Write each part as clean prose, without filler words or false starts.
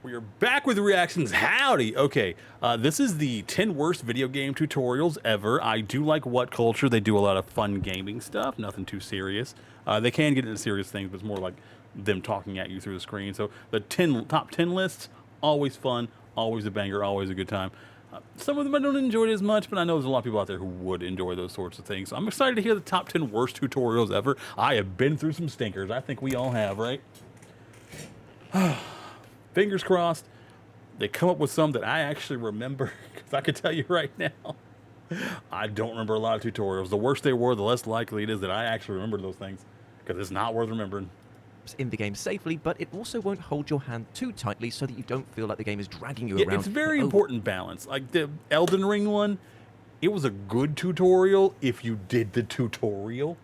We are back with reactions. Howdy. Okay, this is the 10 worst video game tutorials ever. I do like What Culture. They do a lot of fun gaming stuff, nothing too serious. They can get into serious things, but it's more like them talking at you through the screen. So the top 10 lists, always fun, always a banger, always a good time. Some of them I don't enjoy it as much, but I know there's a lot of people out there who would enjoy those sorts of things. So I'm excited to hear the top 10 worst tutorials ever. I have been through some stinkers. I think we all have, right? Fingers crossed, they come up with some that I actually remember, because I can tell you right now, I don't remember a lot of tutorials. The worse they were, the less likely it is that I actually remember those things, because it's not worth remembering. In the game safely, but it also won't hold your hand too tightly so that you don't feel like the game is dragging you around. It's very important balance. Like the Elden Ring one, it was a good tutorial if you did the tutorial.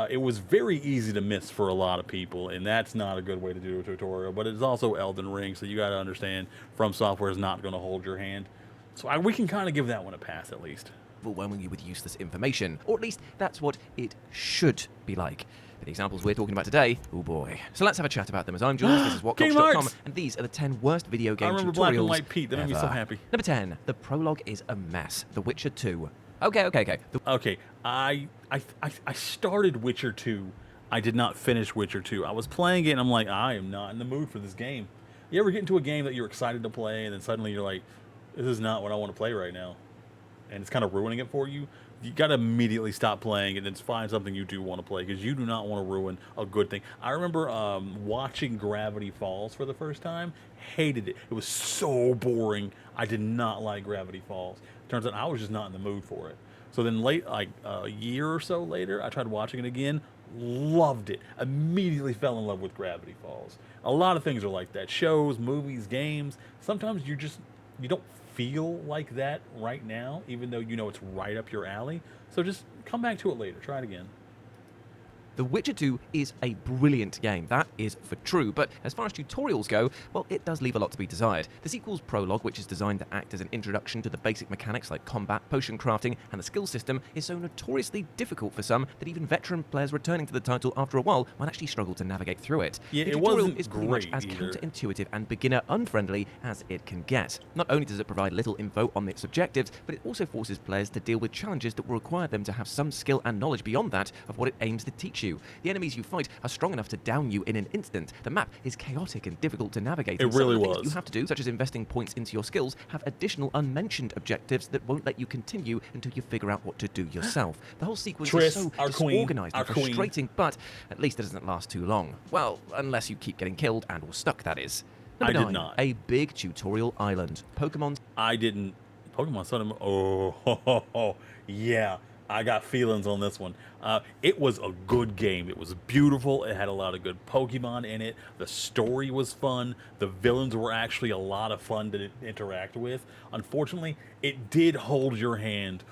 It was very easy to miss for a lot of people, and that's not a good way to do a tutorial, but it's also Elden Ring, so you got to understand From Software is not going to hold your hand. So we can kind of give that one a pass at least. Overwhelming you with useless information, or at least that's what it should be like. The examples we're talking about today, oh boy. So let's have a chat about them. As I'm Jules, this is WhatCulture.com, and these are the 10 worst video game tutorials. I remember Black and White Pete, that made me so happy. Number 10, the prologue is a mess. The Witcher 2. Okay. Okay, I started Witcher 2. I did not finish Witcher 2. I was playing it and I'm like, I am not in the mood for this game. You ever get into a game that you're excited to play and then suddenly you're like, this is not what I want to play right now, and it's kind of ruining it for you? You got to immediately stop playing and then find something you do want to play, because you do not want to ruin a good thing. I remember watching Gravity Falls for the first time. Hated it. It was so boring. I did not like Gravity Falls. Turns out I was just not in the mood for it. So then like a year or so later, I tried watching it again. Loved it. Immediately fell in love with Gravity Falls. A lot of things are like that. Shows, movies, games. Sometimes you don't feel like that right now, even though you know it's right up your alley. So just come back to it later. Try it again. The Witcher 2 is a brilliant game, that is for true, but as far as tutorials go, well, it does leave a lot to be desired. The sequel's prologue, which is designed to act as an introduction to the basic mechanics like combat, potion crafting, and the skill system, is so notoriously difficult for some that even veteran players returning to the title after a while might actually struggle to navigate through it. Yeah, the tutorial is pretty much as counterintuitive and beginner-unfriendly as it can get. Not only does it provide little info on its objectives, but it also forces players to deal with challenges that will require them to have some skill and knowledge beyond that of what it aims to teach you. The enemies you fight are strong enough to down you in an instant. The map is chaotic and difficult to navigate. It really was. Some of the things you have to do, such as investing points into your skills, have additional unmentioned objectives that won't let you continue until you figure out what to do yourself. The whole sequence is so disorganized and frustrating, but at least it doesn't last too long. Well, unless you keep getting killed and or stuck, that is. Number 9, did not. A big tutorial island. Pokemon. I didn't. Pokemon Sun and Moon. Oh, yeah. I got feelings on this one. It was a good game. It was beautiful. It had a lot of good Pokemon in it. The story was fun. The villains were actually a lot of fun to interact with. Unfortunately, it did hold your hand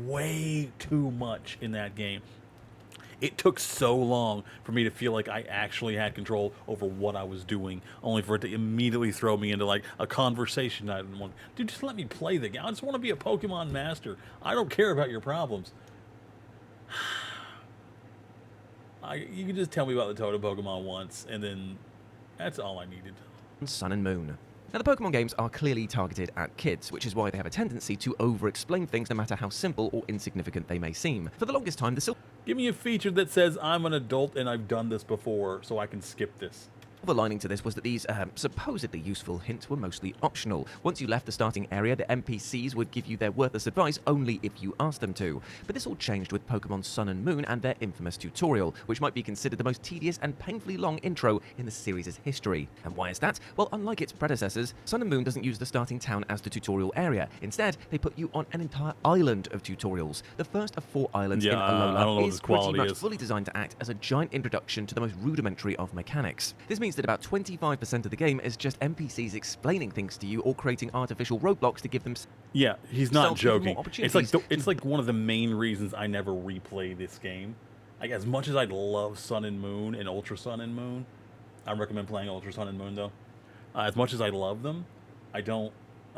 way too much in that game. It took so long for me to feel like I actually had control over what I was doing, only for it to immediately throw me into like a conversation I didn't want. Dude, just let me play the game. I just want to be a Pokemon master. I don't care about your problems. You can just tell me about the Totem Pokemon once, and then that's all I needed. Sun and Moon. Now, the Pokemon games are clearly targeted at kids, which is why they have a tendency to over-explain things no matter how simple or insignificant they may seem. For the longest time, Give me a feature that says I'm an adult and I've done this before, so I can skip this. The lining to this was that these supposedly useful hints were mostly optional. Once you left the starting area, the NPCs would give you their worthless advice only if you asked them to. But this all changed with Pokemon Sun and Moon and their infamous tutorial, which might be considered the most tedious and painfully long intro in the series' history. And why is that? Well, unlike its predecessors, Sun and Moon doesn't use the starting town as the tutorial area. Instead, they put you on an entire island of tutorials. The first of 4 islands in Alola is pretty much fully designed to act as a giant introduction to the most rudimentary of mechanics. This means that about 25% of the game is just NPCs explaining things to you or creating artificial roadblocks to give them. Yeah, he's not joking. It's like one of the main reasons I never replay this game. Like, as much as I'd love Sun and Moon and Ultra Sun and Moon, I recommend playing Ultra Sun and Moon though. As much as I love them, I don't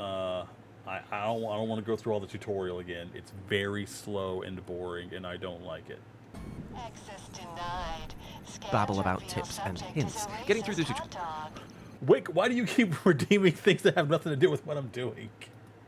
want to go through all the tutorial again. It's very slow and boring, and I don't like it. Access denied. Babble about tips and hints. Getting through the tutorial. Wick, why do you keep redeeming things that have nothing to do with what I'm doing?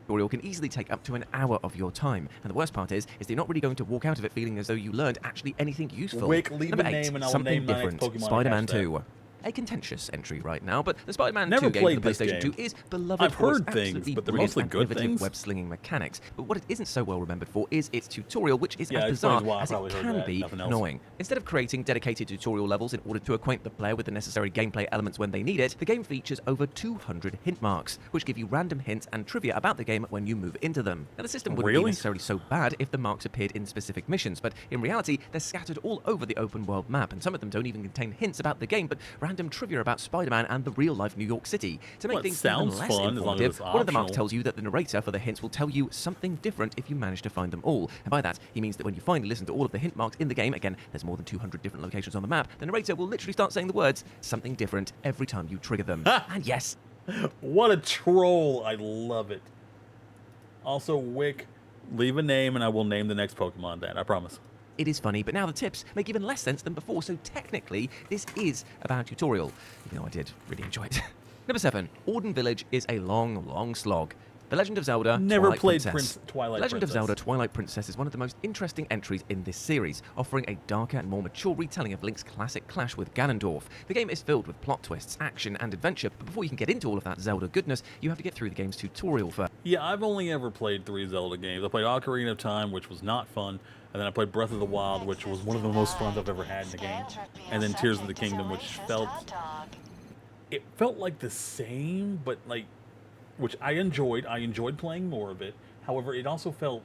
Tutorial can easily take up to an hour of your time. And the worst part is you're not really going to walk out of it feeling as though you learned actually anything useful. Wick, leave Number a 8, name and I'll something name my next different. Pokemon. Spider-Man Hashtag. 2. A contentious entry right now, but the Spider-Man Never 2 game for the played this PlayStation game. 2 is beloved I've for its heard things, absolutely but they're brilliant mostly and good innovative things. web-slinging mechanics. But what it isn't so well remembered for is its tutorial, which is Yeah, as it bizarre explains why I as it probably heard can that, be nothing else. annoying. Instead of creating dedicated tutorial levels in order to acquaint the player with the necessary gameplay elements when they need it, the game features over 200 hint marks, which give you random hints and trivia about the game when you move into them. Now, the system wouldn't be Really? necessarily so bad if the marks appeared in specific missions, but in reality, they're scattered all over the open world map, and some of them don't even contain hints about the game, but random trivia about Spider-Man and the real-life New York City. To make Well, it things even sounds less fun as long as informative, it's one of the marks optional. tells you that the narrator for the hints will tell you something different if you manage to find them all. And by that, he means that when you finally listen to all of the hint marks in the game, again, there's more than 200 different locations on the map, the narrator will literally start saying the words, something different, every time you trigger them. And yes, What a troll. I love it. Also, Wick, leave a name and I will name the next Pokemon that. I promise. it is funny, but now the tips make even less sense than before, so technically, this is about tutorial, even though I did really enjoy it. Number 7, Orden Village is a long, long slog. The Legend of Zelda Never Twilight played Princess. Twilight Legend of Princess. Zelda Twilight Princess is one of the most interesting entries in this series, offering a darker and more mature retelling of Link's classic clash with Ganondorf. The game is filled with plot twists, action, and adventure, but before you can get into all of that Zelda goodness, you have to get through the game's tutorial first. Yeah, I've only ever played 3 Zelda games. I played Ocarina of Time, which was not fun, and then I played Breath of the Wild, which was one of the most fun I've ever had in the game, and then Tears of the Kingdom, which felt like the same, but like, which I enjoyed. I enjoyed playing more of it. However, it also felt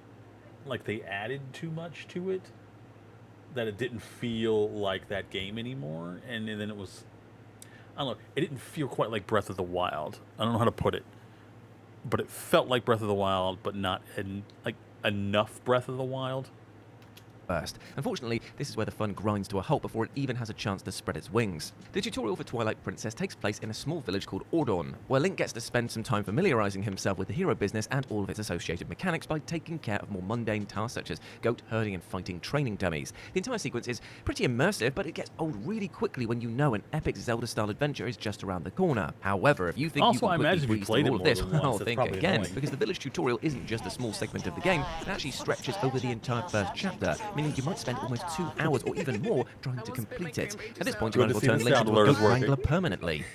like they added too much to it, that it didn't feel like that game anymore, and then it was, I don't know, it didn't feel quite like Breath of the Wild. I don't know how to put it, but it felt like Breath of the Wild, but not like enough Breath of the Wild. First. Unfortunately, this is where the fun grinds to a halt before it even has a chance to spread its wings. The tutorial for Twilight Princess takes place in a small village called Ordon, where Link gets to spend some time familiarizing himself with the hero business and all of its associated mechanics by taking care of more mundane tasks such as goat herding and fighting training dummies. The entire sequence is pretty immersive, but it gets old really quickly when you know an epic Zelda-style adventure is just around the corner. However, if you think Also, you I can quickly imagine if you breeze played through it all of more this, than well, once, it's think probably again, annoying. because the village tutorial isn't just a small segment of the game, it actually stretches over the entire first chapter, meaning you might spend almost 2 hours or even more trying to complete it. At this point, you Good might as to well see turn the Link sound into a alert is goat working. wrangler permanently.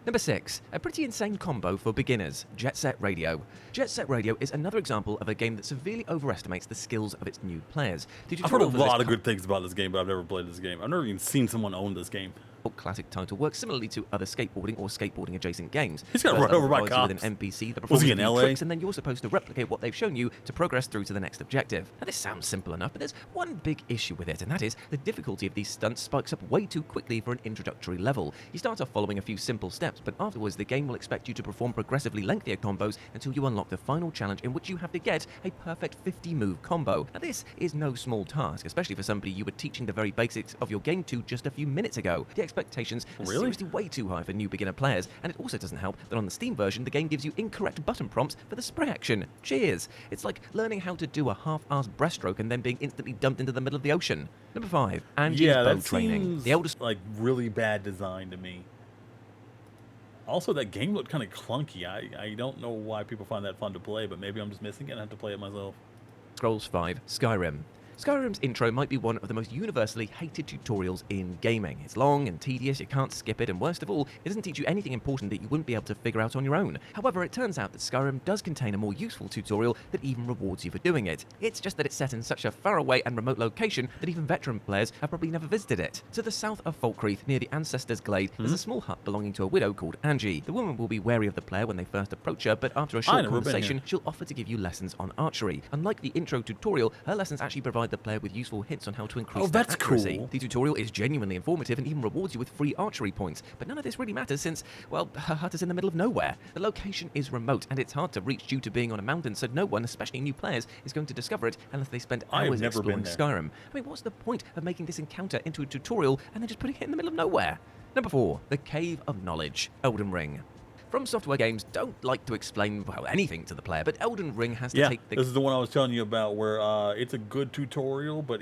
Number 6, a pretty insane combo for beginners, Jet Set Radio. Jet Set Radio is another example of a game that severely overestimates the skills of its new players. The I've heard a tutorial for this lot of good things about this game, but I've never played this game. I've never even seen someone own this game. classic title works similarly to other skateboarding or skateboarding adjacent games. He's got First run over by level provides you with cops. an NPC that Was performs he a in few LA? tricks, and then you're supposed to replicate what they've shown you to progress through to the next objective. Now this sounds simple enough, but there's one big issue with it, and that is the difficulty of these stunts spikes up way too quickly for an introductory level. You start off following a few simple steps, but afterwards the game will expect you to perform progressively lengthier combos until you unlock the final challenge in which you have to get a perfect 50-move combo. Now this is no small task, especially for somebody you were teaching the very basics of your game to just a few minutes ago. The expectations are Really? seriously way too high for new beginner players, and it also doesn't help that on the Steam version the game gives you incorrect button prompts for the spray action. Cheers! It's like learning how to do a half-assed breaststroke and then being instantly dumped into the middle of the ocean. Number 5, Angie's Yeah, bow that training. seems The eldest like really bad design to me. Also, that game looked kind of clunky. I don't know why people find that fun to play, but maybe I'm just missing it and I have to play it myself. Scrolls 5, Skyrim. Skyrim's intro might be one of the most universally hated tutorials in gaming. It's long and tedious, you can't skip it, and worst of all, it doesn't teach you anything important that you wouldn't be able to figure out on your own. However, it turns out that Skyrim does contain a more useful tutorial that even rewards you for doing it. It's just that it's set in such a faraway and remote location that even veteran players have probably never visited it. To the south of Falkreath, near the Ancestors Glade, there's a small hut belonging to a widow called Angie. The woman will be wary of the player when they first approach her, but after a short never been conversation, here. she'll offer to give you lessons on archery. Unlike the intro tutorial, her lessons actually provide the player with useful hints on how to increase Oh, their that's accuracy. cool. The tutorial is genuinely informative and even rewards you with free archery points, but none of this really matters since, well, her hut is in the middle of nowhere. The location is remote and it's hard to reach due to being on a mountain, so no one, especially new players, is going to discover it unless they spend I have hours never exploring been there. Skyrim. I mean, what's the point of making this encounter into a tutorial and then just putting it in the middle of nowhere? Number 4, the Cave of Knowledge, Elden Ring. From Software games don't like to explain, well, anything to the player, but Elden Ring has to Yeah, take the this is the one I was telling you about where it's a good tutorial, but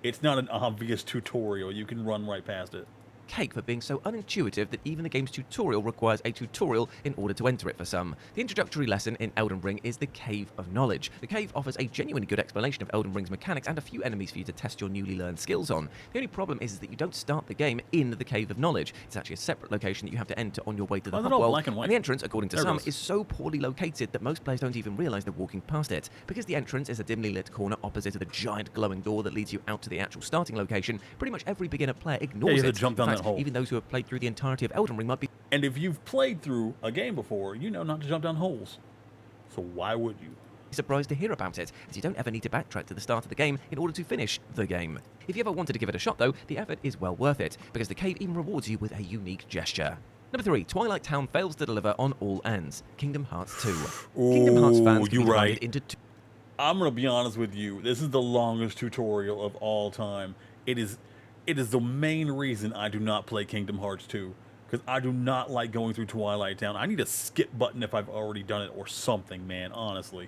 it's not an obvious tutorial. You can run right past it. cake for being so unintuitive that even the game's tutorial requires a tutorial in order to enter it for some. The introductory lesson in Elden Ring is the Cave of Knowledge. The cave offers a genuinely good explanation of Elden Ring's mechanics and a few enemies for you to test your newly learned skills on. The only problem is that you don't start the game in the Cave of Knowledge. It's actually a separate location that you have to enter on your way to the Oh, they're hub all world, black and white. the entrance, according to There it some, is. is so poorly located that most players don't even realise they're walking past it. Because the entrance is a dimly lit corner opposite to the giant glowing door that leads you out to the actual starting location, pretty much every beginner player ignores you have it. to jump In down fact, that hole. even those who have played through the entirety of Elden Ring might be And if you've played through a game before, you know not to jump down holes. So why would you? surprised to hear about it, as you don't ever need to backtrack to the start of the game in order to finish the game. If you ever wanted to give it a shot though, the effort is well worth it, because the cave even rewards you with a unique gesture. Number 3, Twilight Town fails to deliver on all ends. Kingdom Hearts 2. Kingdom Hearts fans can you're be divided right. into two. I'm gonna be honest with you. This is the longest tutorial of all time. It is the main reason I do not play Kingdom Hearts 2. Because I do not like going through Twilight Town. I need a skip button if I've already done it or something, man, honestly.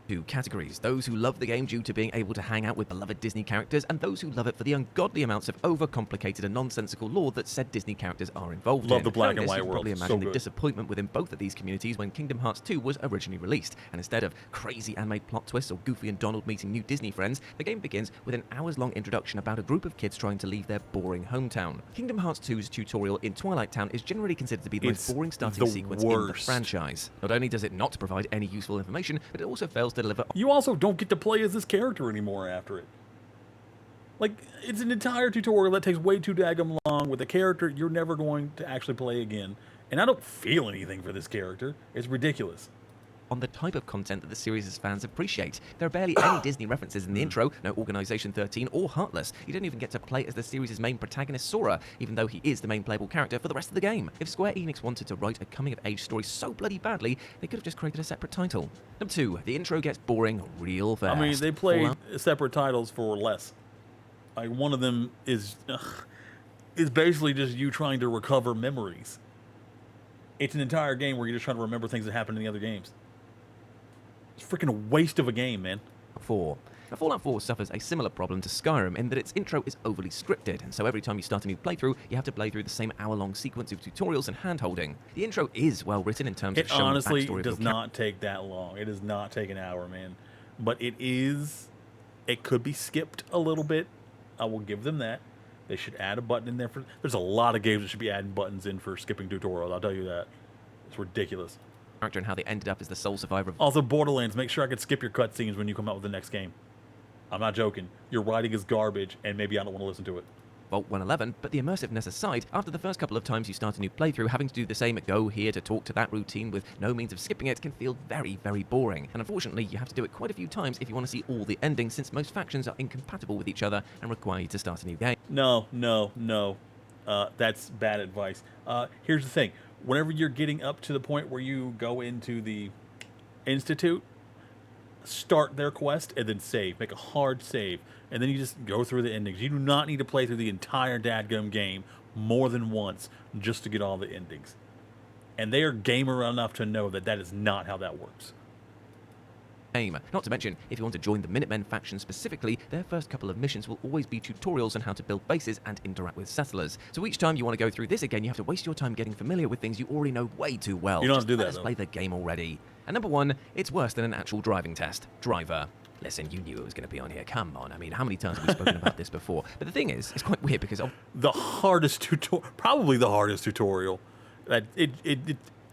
Two categories: those who love the game due to being able to hang out with beloved Disney characters, and those who love it for the ungodly amounts of overcomplicated and nonsensical lore that said Disney characters are involved Love in. the black Knowing and this, white you can probably world. So imagine the good. disappointment within both of these communities when Kingdom Hearts 2 was originally released, and instead of crazy animated plot twists or Goofy and Donald meeting new Disney friends, the game begins with an hours-long introduction about a group of kids trying to leave their boring hometown. Kingdom Hearts 2's tutorial in Twilight Town is generally considered to be the It's most boring starting the sequence in the worst. franchise. Not only does it not provide any useful information, but it also fails to deliver. You also don't get to play as this character anymore after it. Like, it's an entire tutorial that takes way too daggum long with a character you're never going to actually play again. And I don't feel anything for this character. It's ridiculous. On the type of content that the series' fans appreciate. There are barely any Disney references in the intro, no Organization 13 or Heartless. You don't even get to play as the series' main protagonist, Sora, even though he is the main playable character for the rest of the game. If Square Enix wanted to write a coming-of-age story so bloody badly, they could have just created a separate title. Number 2, the intro gets boring real fast. I mean, they played Fallout separate titles for less. Like, one of them is basically just you trying to recover memories. It's an entire game where you're just trying to remember things that happened in the other games. It's freaking a waste of a game, man. 4. Now, Fallout 4 suffers a similar problem to Skyrim in that its intro is overly scripted, and so every time you start a new playthrough, you have to play through the same hour-long sequence of tutorials and hand-holding. The intro is well written in terms of It showing honestly the backstory does of your not take that long. It does not take an hour, man. But it could be skipped a little bit. I will give them that. They should add a button in there for. There's a lot of games that should be adding buttons in for skipping tutorials. I'll tell you that. It's ridiculous. character and how they ended up as the sole survivor of Also, Borderlands, make sure I can skip your cutscenes when you come out with the next game. I'm not joking. Your writing is garbage, and maybe I don't want to listen to it. Vault 111, but the immersiveness aside, after the first couple of times you start a new playthrough, having to do the same go here to talk to that routine with no means of skipping it can feel very, very boring. And unfortunately, you have to do it quite a few times if you want to see all the endings, since most factions are incompatible with each other and require you to start a new game. No. That's bad advice. Here's the thing. Whenever you're getting up to the point where you go into the Institute, start their quest and then save. Make a hard save. And then you just go through the endings. You do not need to play through the entire dadgum game more than once just to get all the endings. And they are gamer enough to know that that is not how that works. Not to mention, if you want to join the Minutemen faction specifically, their first couple of missions will always be tutorials on how to build bases and interact with settlers. So each time you want to go through this again, you have to waste your time getting familiar with things you already know way too well. You don't Just have to do let that, us though. play the game already. And number 1, it's worse than an actual driving test. Driver. Listen, you knew it was going to be on here. Come on. I mean, how many times have we spoken about this before? But the thing is, it's quite weird because The hardest tutorial, probably the hardest tutorial.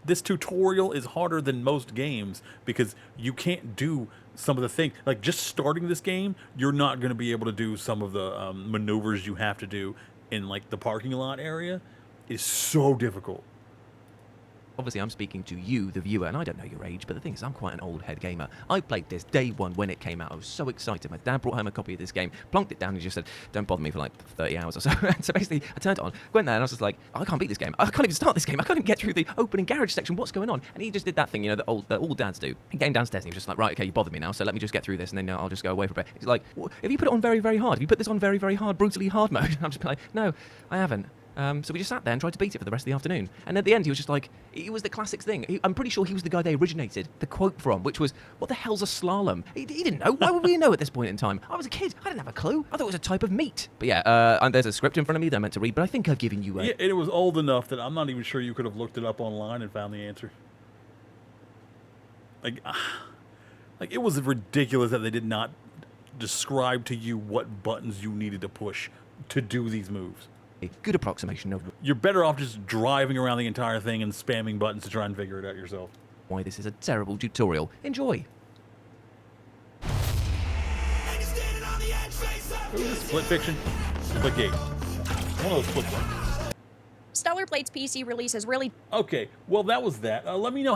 This tutorial is harder than most games because you can't do some of the things. Like, just starting this game, you're not going to be able to do some of the maneuvers you have to do in, like, the parking lot area. It's so difficult. obviously I'm speaking to you, the viewer, and I don't know your age, but the thing is, I'm quite an old head gamer. I played this day one when it came out. I was so excited. My dad brought home a copy of this game, plonked it down, and just said, don't bother me for like 30 hours or so. And so basically, I turned it on, went there, and I was just like, I can't beat this game. I can't even start this game. I can't even get through the opening garage section. What's going on? And he just did that thing, you know, that all dads do. He came downstairs, and he was just like, right, okay, you bothered me now, so let me just get through this, and then I'll just go away for a bit. He's like, have you put it on very, very hard? Have you put this on very, very hard, brutally hard mode? And I'm just like, no, I haven't. So we just sat there and tried to beat it for the rest of the afternoon. And at the end, he was just like, it was the classic thing. I'm pretty sure he was the guy they originated the quote from, which was, "What the hell's a slalom?" He didn't know. Why would we know at this point in time? I was a kid. I didn't have a clue. I thought it was a type of meat. But yeah, and there's a script in front of me that I meant to read, but I think I've given you a... Yeah, it was old enough that I'm not even sure you could have looked it up online and found the answer. Like it was ridiculous that they did not describe to you what buttons you needed to push to do these moves. a good approximation of You're better off just driving around the entire thing and spamming buttons to try and figure it out yourself. why this is a terrible tutorial. Enjoy. Ooh, Split Fiction. Split Gate. One of those split ones. Stellar Blade's PC release has really Okay, well that was that. Let me know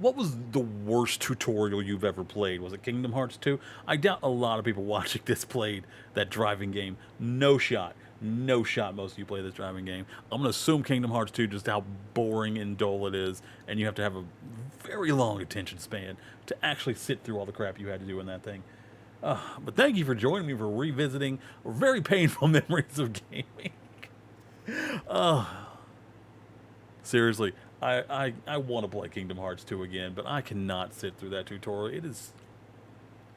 what was the worst tutorial you've ever played? Was it Kingdom Hearts 2? I doubt a lot of people watching this played that driving game. No shot. No shot most of you play this driving game. I'm going to assume Kingdom Hearts 2 just how boring and dull it is, and you have to have a very long attention span to actually sit through all the crap you had to do in that thing. But thank you for joining me for revisiting very painful memories of gaming. Seriously, I want to play Kingdom Hearts 2 again, but I cannot sit through that tutorial. It is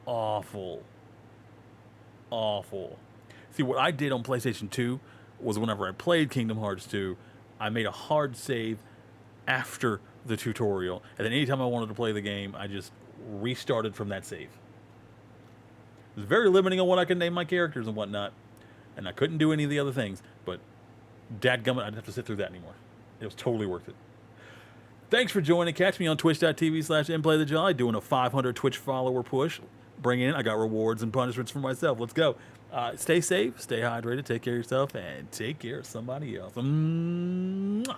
awful. Awful. See, what I did on PlayStation 2 was whenever I played Kingdom Hearts 2, I made a hard save after the tutorial, and then anytime I wanted to play the game, I just restarted from that save. It was very limiting on what I could name my characters and whatnot, and I couldn't do any of the other things, but dadgummit, I didn't have to sit through that anymore. It was totally worth it. Thanks for joining. Catch me on twitch.tv/InPlayTheJolly doing a 500 Twitch follower push. Bring in, I got rewards and punishments for myself. Let's go. Stay safe, stay hydrated, take care of yourself, and take care of somebody else. Mwah.